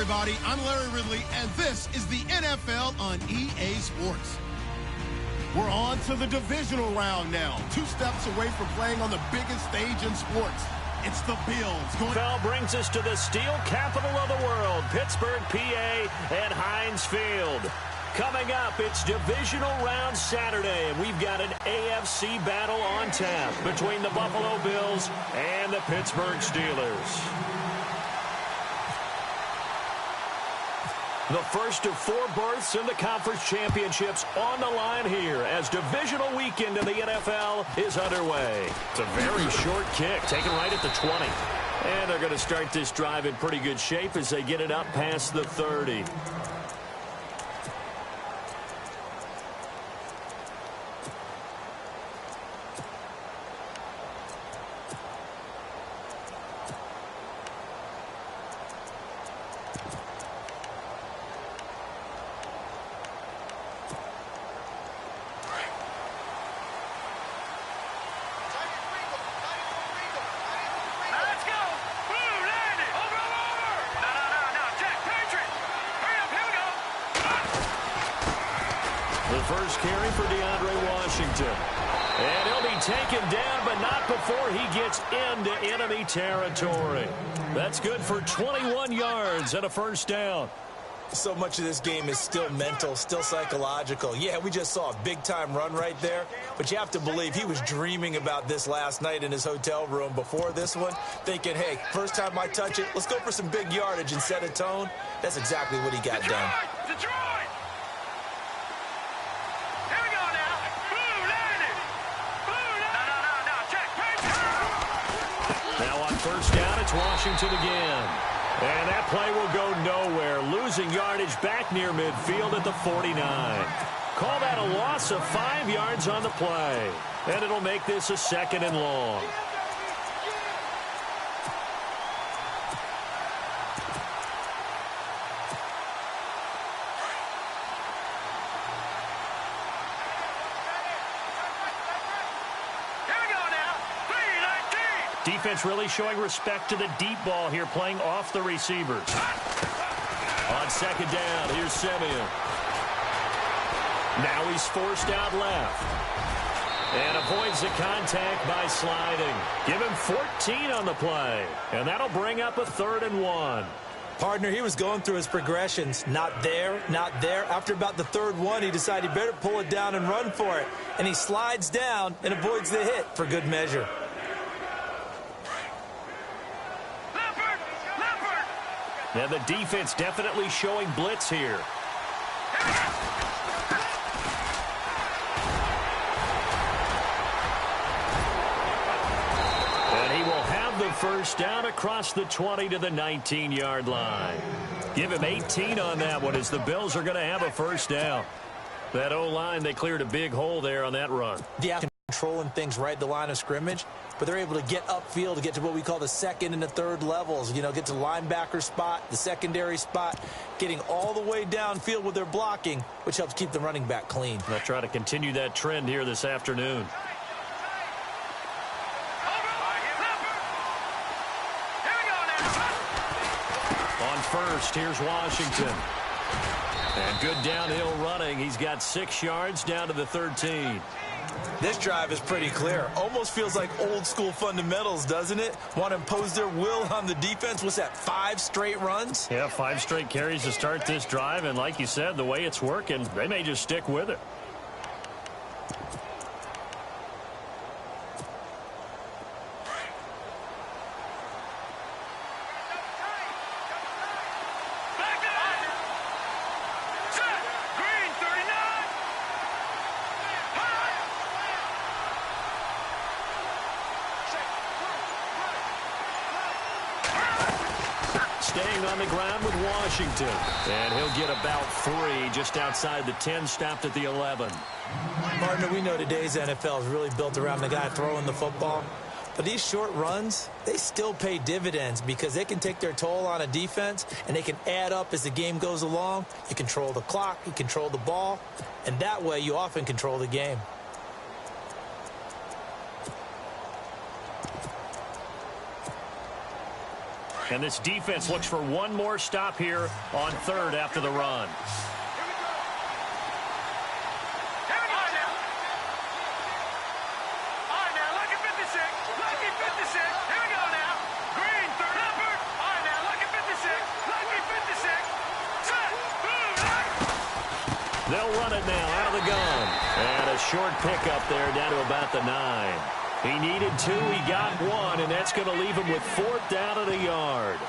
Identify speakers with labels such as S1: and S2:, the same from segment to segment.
S1: everybody. I'm Larry Ridley, and this is the NFL on EA Sports. We're on to the divisional round now. 2 steps away from playing on the biggest stage in sports. It's the Bills.
S2: NFL brings us to the steel capital of the world, Pittsburgh, PA, and Heinz Field. Coming up, it's divisional round Saturday, and we've got an AFC battle on tap between the Buffalo Bills and the Pittsburgh Steelers. The first of 4 berths in the conference championships on the line here as divisional weekend in the NFL is underway. It's a very short kick, taken right at the 20. And they're going to start this drive in pretty good shape as they get it up past the 30. First carry for DeAndre Washington. And he'll be taken down, but not before he gets into enemy territory. That's good for 21 yards and a first down.
S3: So much of this game is still mental, still psychological. Yeah, we just saw a big-time run right there, but you have to believe he was dreaming about this last night in his hotel room before this one, thinking, hey, first time I touch it, let's go for some big yardage and set a tone. That's exactly what he got done.
S4: Detroit!
S2: First down, it's Washington again. And that play will go nowhere. Losing yardage back near midfield at the 49. Call that a loss of 5 yards on the play. And it'll make this a 2nd and long. Defense really showing respect to the deep ball here, playing off the receivers. On 2nd down, here's Simeon. Now he's forced out left. And avoids the contact by sliding. Give him 14 on the play. And that'll bring up a 3rd and 1.
S3: Partner, he was going through his progressions. Not there, not there. After about the 3rd one, he decided he better pull it down and run for it. And he slides down and avoids the hit for good measure.
S2: Now the defense definitely showing blitz here. And he will have the first down across the 20 to the 19-yard line. Give him 18 on that one as the Bills are going to have a first down. That O-line, they cleared a big hole there on that run.
S3: Yeah, controlling things right at the line of scrimmage, but they're able to get upfield to get to what we call the 2nd and the 3rd levels. You know, get to the linebacker spot, the secondary spot, getting all the way downfield with their blocking, which helps keep the running back clean.
S2: They'll try to continue that trend here this afternoon. On first, here's Washington. And good downhill running. He's got 6 yards down to the 13.
S3: This drive is pretty clear. Almost feels like old school fundamentals, doesn't it? Want to impose their will on the defense. What's that, 5 straight runs?
S2: Yeah, 5 straight carries to start this drive. And like you said, the way it's working, they may just stick with it. Staying on the ground with Washington. And he'll get about 3 just outside the 10, stopped at the 11.
S3: Partner, we know today's NFL is really built around the guy throwing the football. But these short runs, they still pay dividends because they can take their toll on a defense and they can add up as the game goes along. You control the clock, you control the ball, and that way you often control the game.
S2: And this defense looks for one more stop here on third after the run. They'll run it now out of the gun. And a short pickup there down to about the 9. He needed 2, he got 1, and that's going to leave him with 4th down at a yard.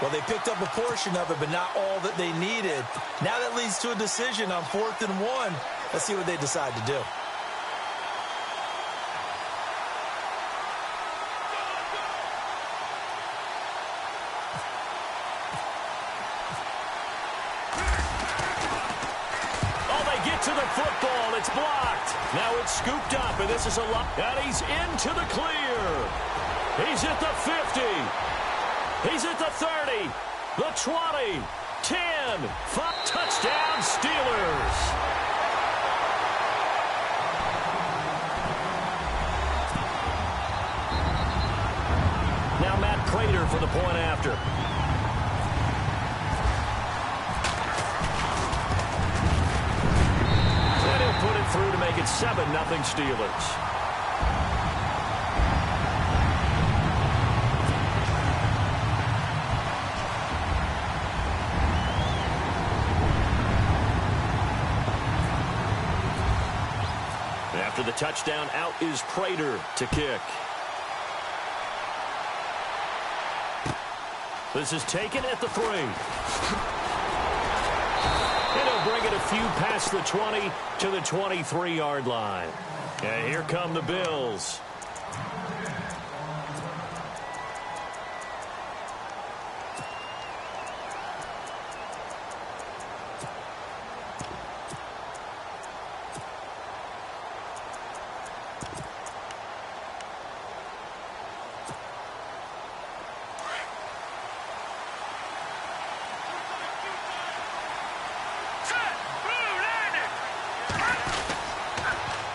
S3: Well, they picked up a portion of it, but not all that they needed. Now that leads to a decision on 4th and 1. Let's see what they decide to do.
S2: To the football, it's blocked. Now it's scooped up, and this is a lot. And he's into the clear. He's at the 50. He's at the 30, the 20, 10, 5. Touchdown, Steelers. Now Matt Prater for the point after. Put it through to make it 7-0 Steelers. After the touchdown, out is Prater to kick. This is taken at the 3. And he'll bring it a few past the 20 to the 23-yard line. And here come the Bills.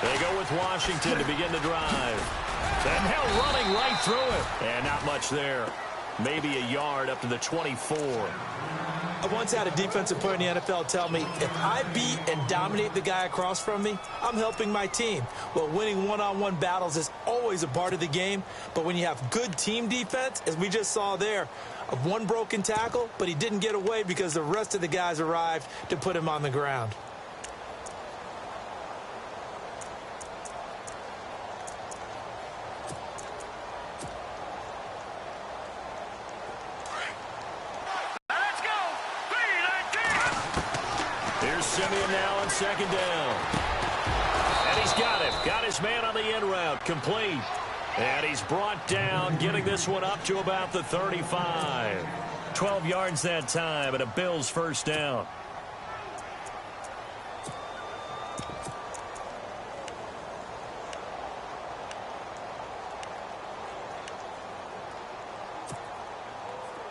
S2: They go with Washington to begin the drive. And now running right through it. And not much there. Maybe a yard up to the 24.
S3: I once had a defensive player in the NFL tell me, if I beat and dominate the guy across from me, I'm helping my team. Well, winning one-on-one battles is always a part of the game. But when you have good team defense, as we just saw there, of one broken tackle, but he didn't get away because the rest of the guys arrived to put him on the ground.
S2: Simeon now on second down. And he's got him. Got his man on the end route. Complete. And he's brought down, getting this one up to about the 35. 12 yards that time, and a Bills first down.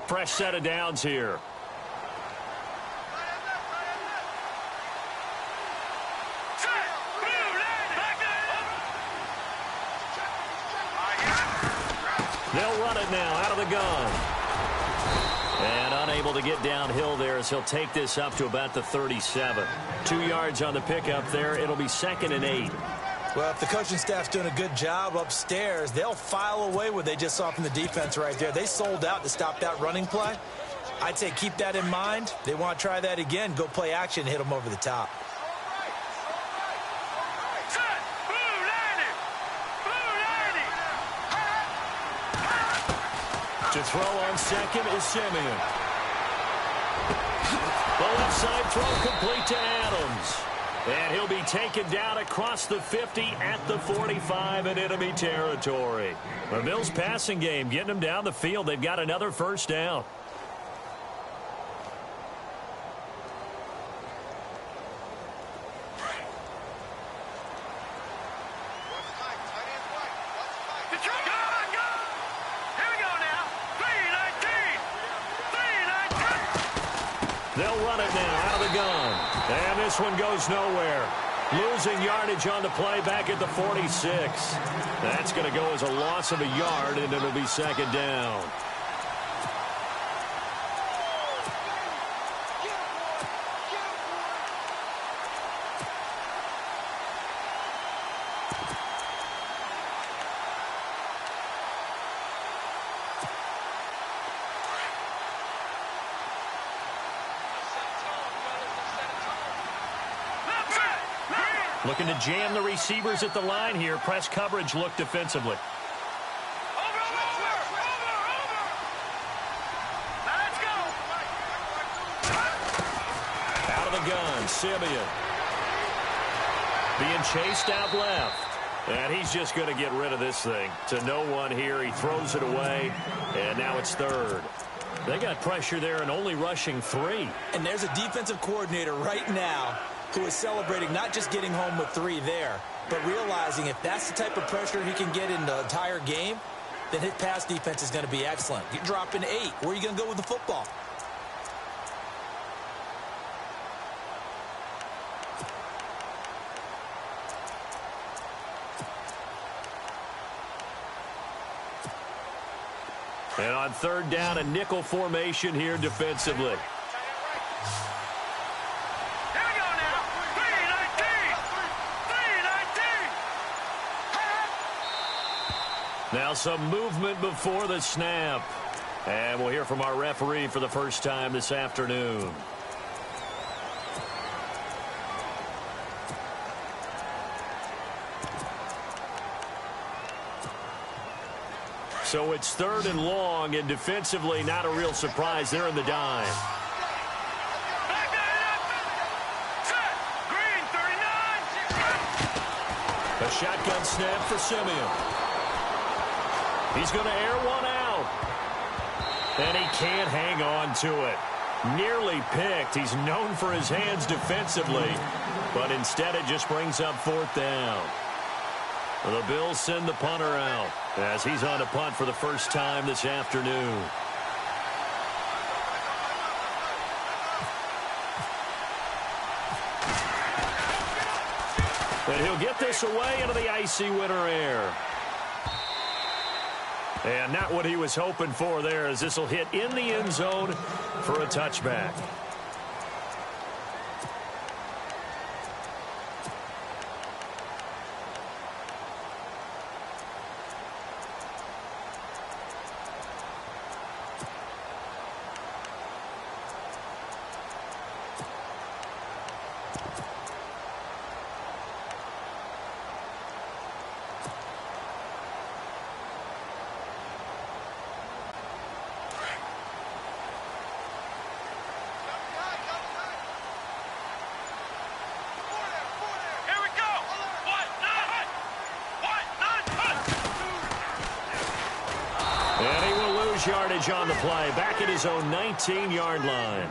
S2: Fresh set of downs here. They'll run it now out of the gun. And unable to get downhill there as he'll take this up to about the 37. 2 yards on the pickup there. It'll be 2nd and 8.
S3: Well, if the coaching staff's doing a good job upstairs, they'll file away what they just saw from the defense right there. They sold out to stop that running play. I'd say keep that in mind. They want to try that again. Go play action and hit them over the top.
S2: To throw on second is Simeon. The left side throw complete to Adams. And he'll be taken down across the 50 at the 45 in enemy territory. The Bills passing game getting them down the field. They've got another first down. They'll run it now out of the gun. And this one goes nowhere. Losing yardage on the play back at the 46. That's going to go as a loss of a yard, and it'll be 2nd down. Looking to jam the receivers at the line here. Press coverage look defensively. Out of the gun, Simeon. Being chased out left. And he's just going to get rid of this thing. To no one here. He throws it away. And now it's third. They got pressure there and only rushing 3.
S3: And there's a defensive coordinator right now who is celebrating not just getting home with 3 there, but realizing if that's the type of pressure he can get in the entire game, then his pass defense is going to be excellent. You're dropping 8. Where are you going to go with the football?
S2: And on third down, a nickel formation here defensively.
S4: Here we go now. 3-19.
S2: Now some movement before the snap. And we'll hear from our referee for the first time this afternoon. So it's third and long, and defensively not a real surprise. They're in the dime.
S4: Set. Green, 39.
S2: A shotgun snap for Simeon. He's going to air one out. And he can't hang on to it. Nearly picked. He's known for his hands defensively. But instead it just brings up fourth down. The Bills send the punter out as he's on a punt for the first time this afternoon. And he'll get this away into the icy winter air. And not what he was hoping for there, as this will hit in the end zone for a touchback. Yardage on the play, back at his own 19-yard line.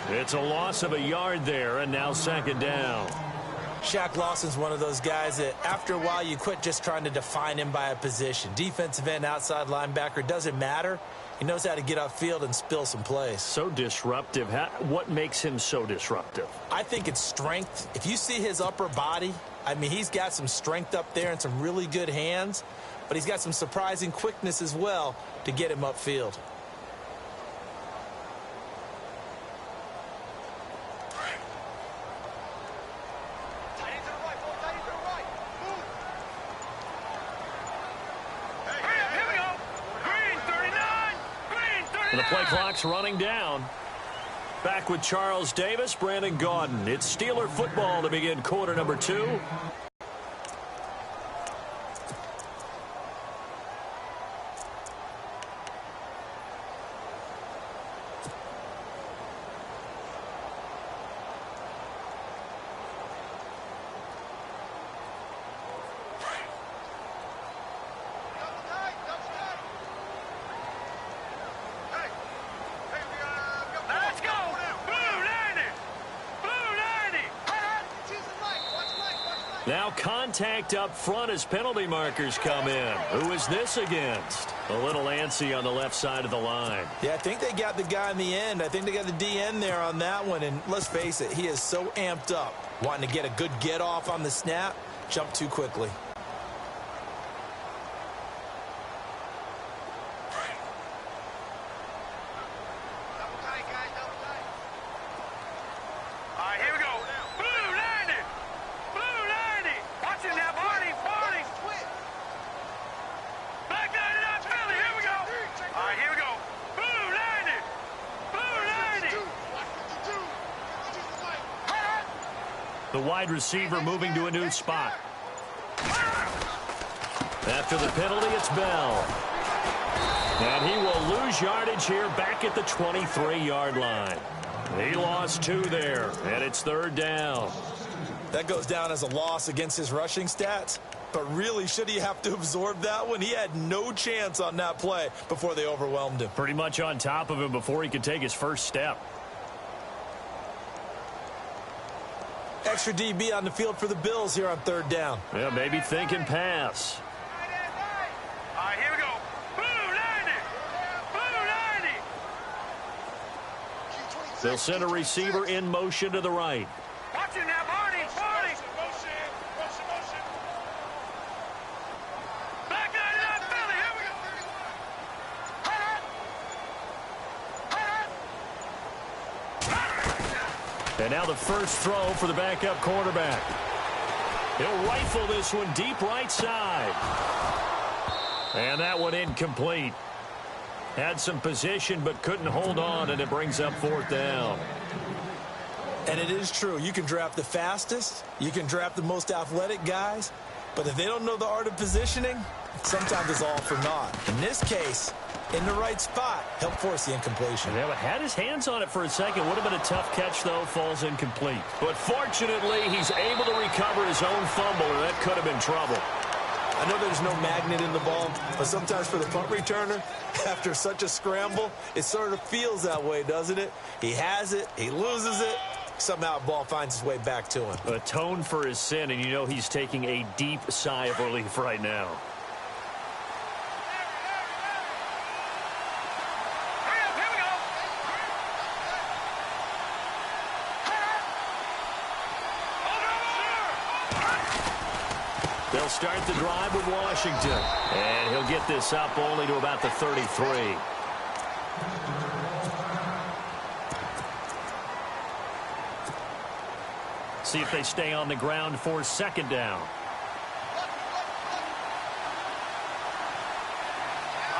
S2: It's a loss of a yard there, and now second down.
S3: Shaq Lawson's one of those guys that after a while you quit just trying to define him by a position. Defensive end, outside linebacker, doesn't matter. He knows how to get upfield and spill some plays.
S2: So disruptive. What makes him so disruptive?
S3: I think it's strength. If you see his upper body, I mean, he's got some strength up there and some really good hands, but he's got some surprising quickness as well to get him upfield.
S2: And the play clock's running down. Back with Charles Davis, Brandon Gaudin. It's Steeler football to begin quarter number 2. Now contact up front as penalty markers come in. Who is this against? A little antsy on the left side of the line.
S3: Yeah, I think they got the guy in the end. I think they got the DN there on that one. And let's face it, he is so amped up, wanting to get a good get off on the snap, jump too quickly.
S2: The The wide receiver moving to a new spot. After the penalty, it's Bell. And he will lose yardage here back at the 23-yard line. He lost 2 there, and it's 3rd down.
S3: That goes down as a loss against his rushing stats. But really, should he have to absorb that one? He had no chance on that play before they overwhelmed him.
S2: Pretty much on top of him before he could take his first step.
S3: Extra DB on the field for the Bills here on 3rd down.
S2: Yeah, maybe thinking pass.
S4: All right, here we go. Blue 90. Blue 90.
S2: They'll send a receiver in motion to the right.
S4: Watch it now, Barney. Barney. Back out of that Philly. Here we go.
S2: And now the first throw for the backup quarterback. He'll rifle this one deep right side. And that one incomplete. Had some position but couldn't hold on, and it brings up 4th down.
S3: And it is true. You can draft the fastest. You can draft the most athletic guys. But if they don't know the art of positioning, sometimes it's all for naught. In this case, in the right spot, he'll force the incompletion.
S2: Yeah, but had his hands on it for a second. Would have been a tough catch, though. Falls incomplete. But fortunately, he's able to recover his own fumble, or that could have been trouble.
S3: I know there's no magnet in the ball, but sometimes for the punt returner, after such a scramble, it sort of feels that way, doesn't it? He has it, he loses it, somehow the ball finds its way back to him.
S2: Atone for his sin, and you know he's taking a deep sigh of relief right now.
S4: Here we go.
S2: They'll start the drive with Washington. And he'll get this up only to about the 33. See if they stay on the ground for 2nd down.
S4: All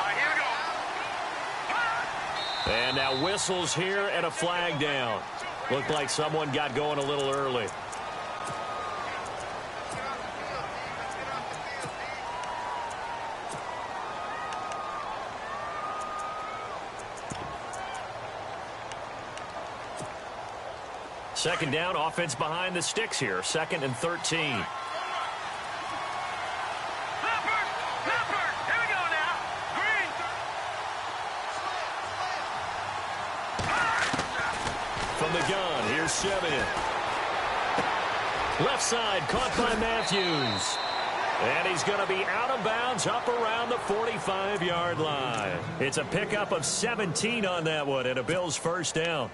S4: right, here we go.
S2: And now whistles here and a flag down. Looked like someone got going a little early. Second down, offense behind the sticks here. 2nd and 13.
S4: Leopard. Leopard. Here we go now. Green.
S2: From the gun, here's Simeon. Left side, caught by Matthews. And he's going to be out of bounds up around the 45-yard line. It's a pickup of 17 on that one and a Bills first down.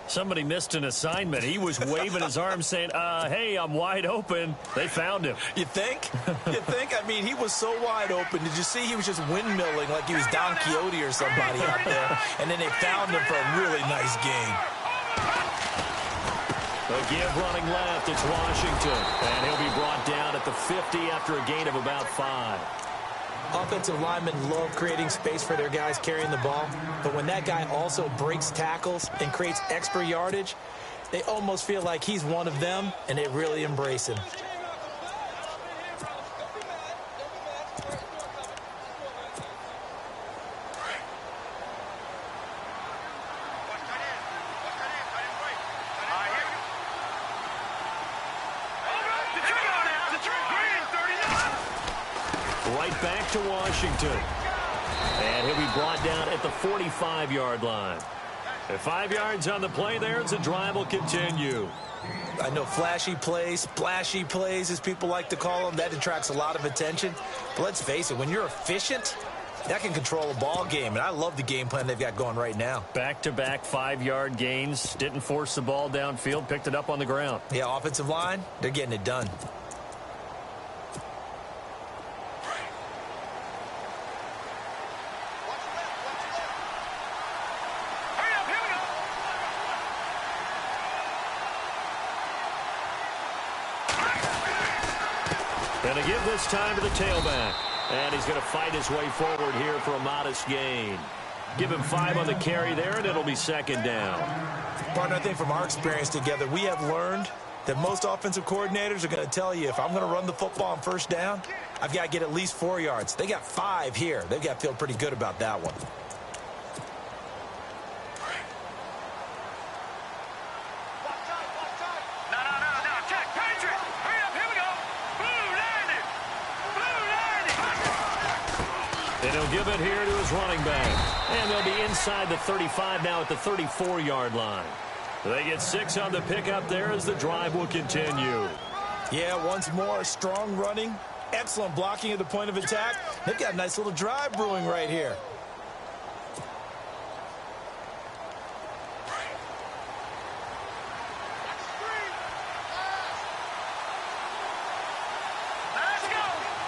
S2: Somebody missed an assignment. He was waving his arms saying, hey, I'm wide open. They found him.
S3: You think? You think? I mean, he was so wide open. Did you see he was just windmilling like he was Don Quixote or somebody out there? And then they found him for a really nice game.
S2: A give running left. It's Washington. And he'll be brought down at the 50 after a gain of about 5.
S3: Offensive linemen love creating space for their guys carrying the ball, but when that guy also breaks tackles and creates extra yardage, they almost feel like he's one of them, and they really embrace him.
S2: Right back to Washington. And he'll be brought down at the 45-yard line. At 5 yards on the play there, as the drive will continue.
S3: I know flashy plays, splashy plays, as people like to call them, that attracts a lot of attention. But let's face it, when you're efficient, that can control a ball game. And I love the game plan they've got going right now.
S2: Back-to-back 5-yard gains. Didn't force the ball downfield. Picked it up on the ground.
S3: Yeah, offensive line, they're getting it done.
S2: And a give this time to the tailback. And he's going to fight his way forward here for a modest gain. Give him 5 on the carry there, and it'll be 2nd down.
S3: Partner, I think from our experience together, we have learned that most offensive coordinators are going to tell you, if I'm going to run the football on first down, I've got to get at least 4 yards. They got 5 here. They've got to feel pretty good about that one.
S4: No. Check. Patriots. Hurry up. Here we go. Blue 90.
S2: And he'll give it here to his running back. And they'll be inside the 35 now at the 34-yard line. They get 6 on the pickup there as the drive will continue.
S3: Yeah, once more, strong running, excellent blocking at the point of attack. They've got a nice little drive brewing right here.
S4: Let's go.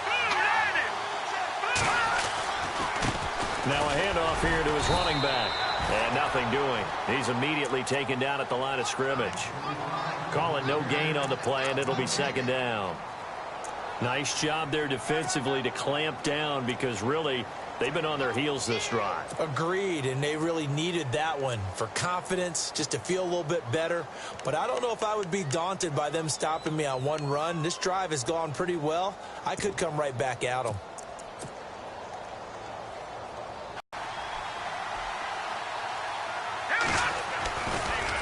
S4: Blue 90.
S2: Now a handoff here to his running back. And nothing doing. He's immediately taken down at the line of scrimmage. Call it no gain on the play, and it'll be second down. Nice job there defensively to clamp down because really they've been on their heels this drive.
S3: Agreed, and they really needed that one for confidence, just to feel a little bit better. But I don't know if I would be daunted by them stopping me on one run. This drive has gone pretty well. I could come right back at them.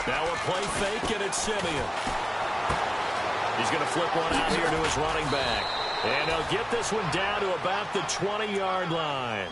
S2: Now a play fake, and it's Simeon. He's going to flip one out here to his running back. And he'll get this one down to about the 20-yard line.